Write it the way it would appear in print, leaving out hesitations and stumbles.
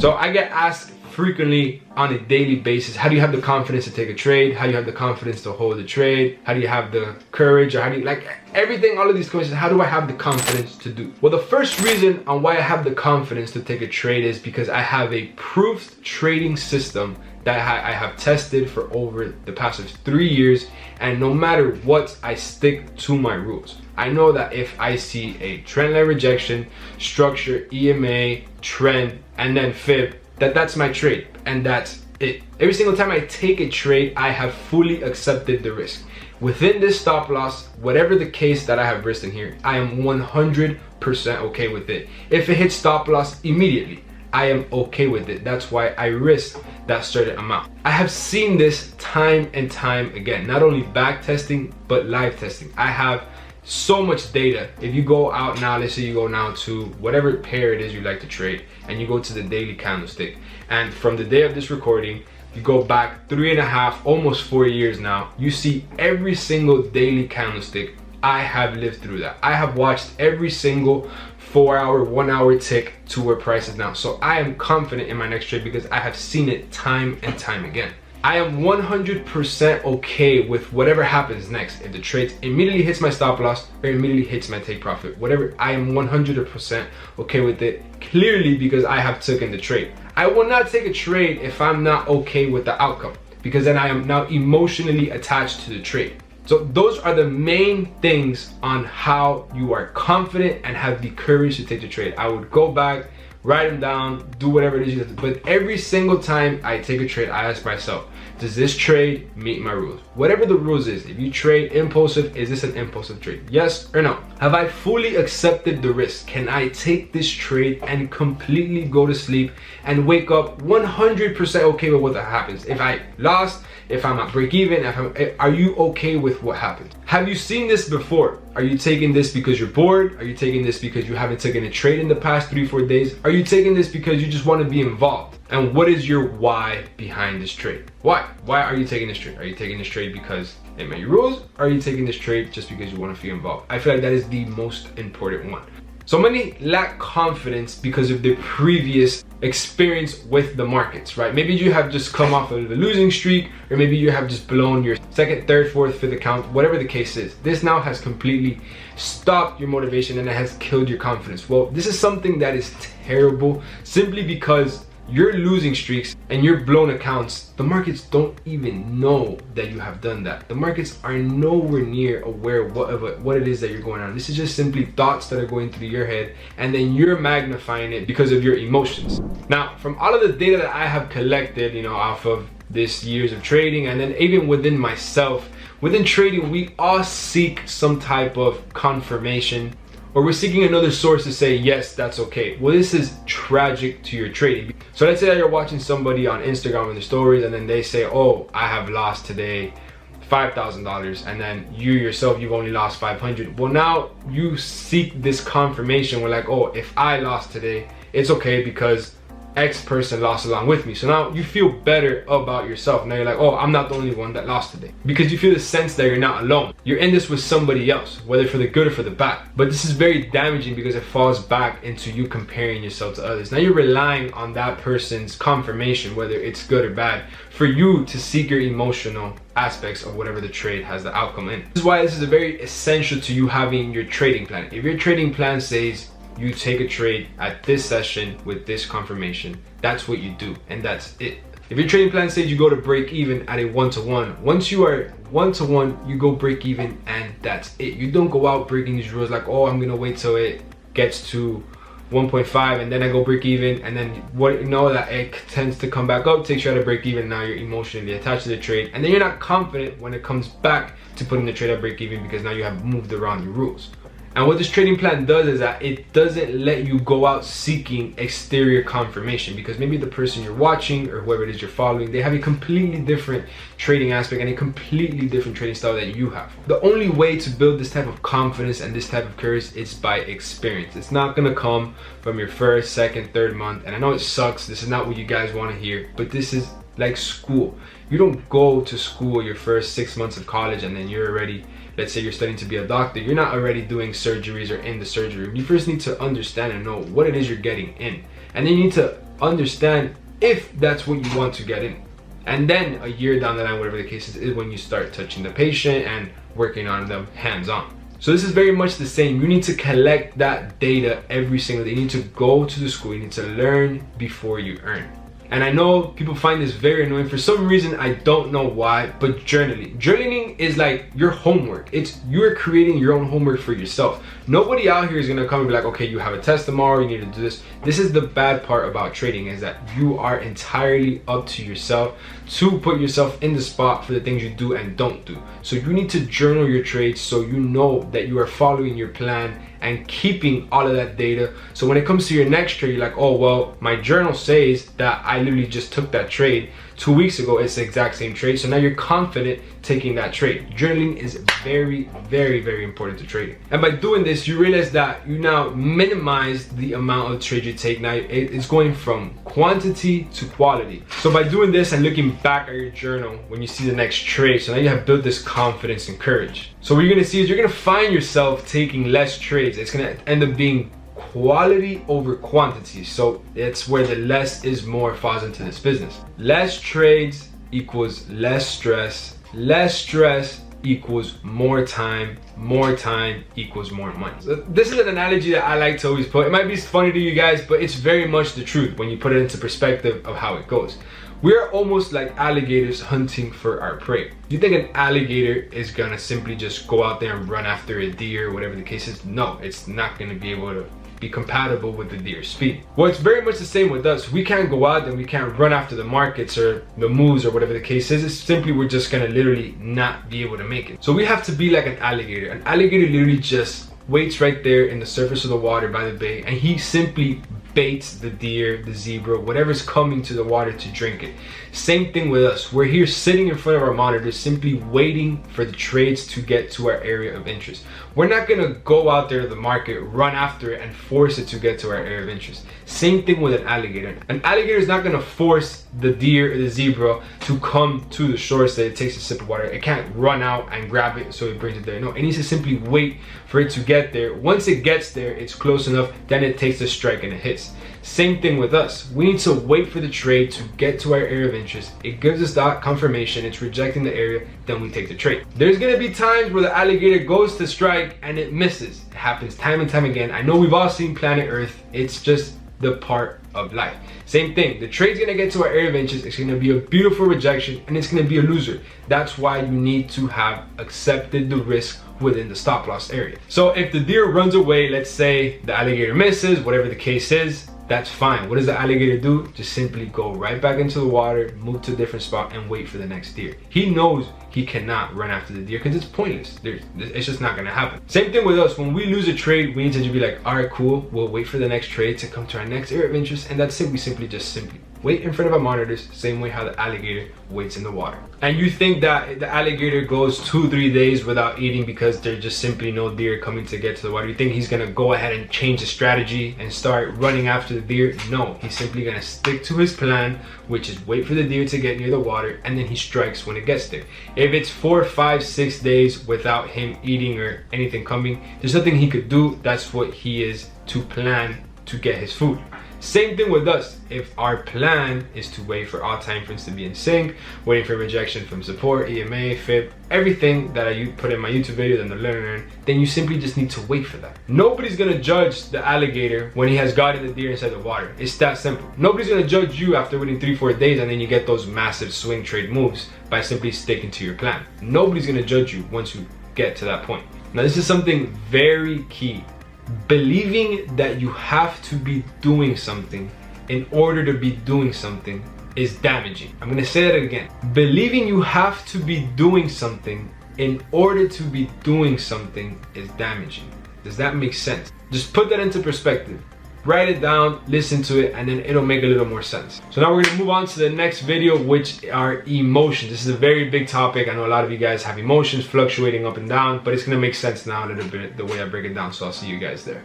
So I get asked frequently on a daily basis, how do you have the confidence to take a trade? How do you have the confidence to hold a trade? How do you have the courage? Or how do you, like everything, all of these questions, how do I have the confidence to do? Well, the first reason on why I have the confidence to take a trade is because I have a proofed trading system that I have tested for over the past 3 years, and no matter what, I stick to my rules. I know that if I see a trend line rejection, structure, EMA, trend, and then fib, that's my trade, and that's it. Every single time I take a trade, I have fully accepted the risk. Within this stop loss, whatever the case that I have risked in here, I am 100% okay with it. If it hits stop loss immediately, I am okay with it. That's why I risk that certain amount. I have seen this time and time again, not only back testing, but live testing. I have so much data. If you go out now, let's say you go now to whatever pair it is you like to trade, and you go to the daily candlestick, and from the day of this recording, you go back 3.5, almost 4 years now, you see every single daily candlestick. I have lived through that. I have watched every single 4-hour, 1-hour tick to where price is now. So I am confident in my next trade because I have seen it time and time again. I am 100% okay with whatever happens next. If the trade immediately hits my stop loss or immediately hits my take profit, whatever, I am 100% okay with it, clearly because I have taken the trade. I will not take a trade if I'm not okay with the outcome, because then I am now emotionally attached to the trade. So those are the main things on how you are confident and have the courage to take the trade. I would go back, write them down, do whatever it is you have to, but every single time I take a trade, I ask myself, does this trade meet my rules? Whatever the rules is, if you trade impulsive, is this an impulsive trade? Yes or no? Have I fully accepted the risk? Can I take this trade and completely go to sleep and wake up 100% okay with what happens? If I lost, if I'm at break even, are you okay with what happened? Have you seen this before? Are you taking this because you're bored? Are you taking this because you haven't taken a trade in the past 3-4 days? Are you taking this because you just want to be involved? And what is your why behind this trade? Why? Why are you taking this trade? Are you taking this trade because it met your rules? Or are you taking this trade just because you want to feel involved? I feel like that is the most important one. So many lack confidence because of their previous experience with the markets, right? Maybe you have just come off of a losing streak, or maybe you have just blown your second, third, fourth, fifth account, whatever the case is. This now has completely stopped your motivation and it has killed your confidence. Well, this is something that is terrible simply because your losing streaks and your blown accounts, the markets don't even know that you have done that. The markets are nowhere near aware of what it is that you're going on. This is just simply thoughts that are going through your head, and then you're magnifying it because of your emotions. Now, from all of the data that I have collected, off of this years of trading, and then even within myself, within trading, we all seek some type of confirmation, or we're seeking another source to say, yes, that's okay. Well, this is tragic to your trading. So let's say that you're watching somebody on Instagram in the stories, and then they say, oh, I have lost today $5,000, and then you yourself, you've only lost 500. Well, now you seek this confirmation. We're like, oh, if I lost today, it's okay because X person lost along with me. So now you feel better about yourself. Now you're like, oh, I'm not the only one that lost today. Because you feel the sense that you're not alone. You're in this with somebody else, whether for the good or for the bad. But this is very damaging because it falls back into you comparing yourself to others. Now you're relying on that person's confirmation, whether it's good or bad, for you to seek your emotional aspects of whatever the trade has the outcome in. This is why this is very essential to you having your trading plan. If your trading plan says you take a trade at this session with this confirmation, that's what you do, and that's it. If your trading plan says you go to break even at a 1-to-1, once you are 1-to-1, you go break even, and that's it. You don't go out breaking these rules like, oh, I'm gonna wait till it gets to 1.5 and then I go break even, and then that it tends to come back up, takes you out of break even. Now you're emotionally attached to the trade, and then you're not confident when it comes back to putting the trade at break even because now you have moved around your rules. And what this trading plan does is that it doesn't let you go out seeking exterior confirmation, because maybe the person you're watching or whoever it is you're following, they have a completely different trading aspect and a completely different trading style that you have. The only way to build this type of confidence and this type of courage is by experience. It's not gonna come from your first, second, third month. And I know it sucks. This is not what you guys want to hear, but this is like school. You don't go to school your first 6 months of college and then you're already, let's say you're studying to be a doctor, you're not already doing surgeries or in the surgery room. You first need to understand and know what it is you're getting in. And then you need to understand if that's what you want to get in. And then a year down the line, whatever the case is when you start touching the patient and working on them hands-on. So this is very much the same. You need to collect that data every single day. You need to go to the school. You need to learn before you earn. And I know people find this very annoying. For some reason, I don't know why, but journaling is like your homework. You're creating your own homework for yourself. Nobody out here is gonna come and be like, okay, you have a test tomorrow, you need to do this. This is the bad part about trading, is that you are entirely up to yourself to put yourself in the spot for the things you do and don't do. So you need to journal your trades so you know that you are following your plan and keeping all of that data. So when it comes to your next trade, you're like, oh, well, my journal says that I literally just took that trade 2 weeks ago. It's the exact same trade. So now you're confident taking that trade. Journaling is very, very, very important to trading. And by doing this, you realize that you now minimize the amount of trades you take. Now it's going from quantity to quality. So by doing this and looking back at your journal when you see the next trade, so now you have built this confidence and courage. So what you're gonna see is you're gonna find yourself taking less trades. It's gonna end up being quality over quantity. So it's where the less is more falls into this business. Less trades equals less stress. Less stress equals more time equals more money. So this is an analogy that I like to always put. It might be funny to you guys, but it's very much the truth when you put it into perspective of how it goes. We're almost like alligators hunting for our prey. You think an alligator is gonna simply just go out there and run after a deer, whatever the case is? No, it's not gonna be able to be compatible with the deer's speed. Well, it's very much the same with us. We can't go out and we can't run after the markets or the moves or whatever the case is. It's simply we're just gonna literally not be able to make it. So we have to be like an alligator. An alligator literally just waits right there in the surface of the water by the bay, and he simply baits the deer, the zebra, whatever's coming to the water to drink it. Same thing with us. We're here sitting in front of our monitors, simply waiting for the trades to get to our area of interest. We're not gonna go out there to the market, run after it, and force it to get to our area of interest. Same thing with an alligator. An alligator is not gonna force the deer or the zebra to come to the shore so that it takes a sip of water. It can't run out and grab it so it brings it there. No, it needs to simply wait for it to get there. Once it gets there, it's close enough, then it takes the strike and it hits. Same thing with us. We need to wait for the trade to get to our area of interest. It gives us that confirmation, it's rejecting the area, then we take the trade. There's gonna be times where the alligator goes to strike and it misses. It happens time and time again. I know we've all seen Planet Earth. It's just the part of life. Same thing, the trade's gonna get to our area of interest, it's gonna be a beautiful rejection, and it's gonna be a loser. That's why you need to have accepted the risk within the stop loss area. So if the deer runs away, let's say the alligator misses, whatever the case is, that's fine. What does the alligator do? Just simply go right back into the water, move to a different spot, and wait for the next deer. He knows he cannot run after the deer because it's pointless. It's just not gonna happen. Same thing with us. When we lose a trade, we need to just be like, all right, cool. We'll wait for the next trade to come to our next area of interest, and that's it. We simply wait in front of our monitors, same way how the alligator waits in the water. And you think that the alligator goes 2-3 days without eating because there's just simply no deer coming to get to the water. You think he's gonna go ahead and change the strategy and start running after the deer? No, he's simply gonna stick to his plan, which is wait for the deer to get near the water, and then he strikes when it gets there. If it's 4, 5, 6 days without him eating or anything coming, there's nothing he could do. That's what he is to plan to get his food. Same thing with us. If our plan is to wait for all time frames to be in sync, waiting for rejection from support, EMA, FIB, everything that I put in my YouTube videos and the learn, then you simply just need to wait for that. Nobody's gonna judge the alligator when he has gotten the deer inside the water. It's that simple. Nobody's gonna judge you after waiting 3-4 days and then you get those massive swing trade moves by simply sticking to your plan. Nobody's gonna judge you once you get to that point. Now this is something very key. Believing that you have to be doing something in order to be doing something is damaging. I'm gonna say that again. Believing you have to be doing something in order to be doing something is damaging. Does that make sense? Just put that into perspective. Write it down, listen to it, and then it'll make a little more sense. So now we're gonna move on to the next video, which are emotions. This is a very big topic. I know a lot of you guys have emotions fluctuating up and down, but it's gonna make sense now a little bit the way I break it down. So I'll see you guys there.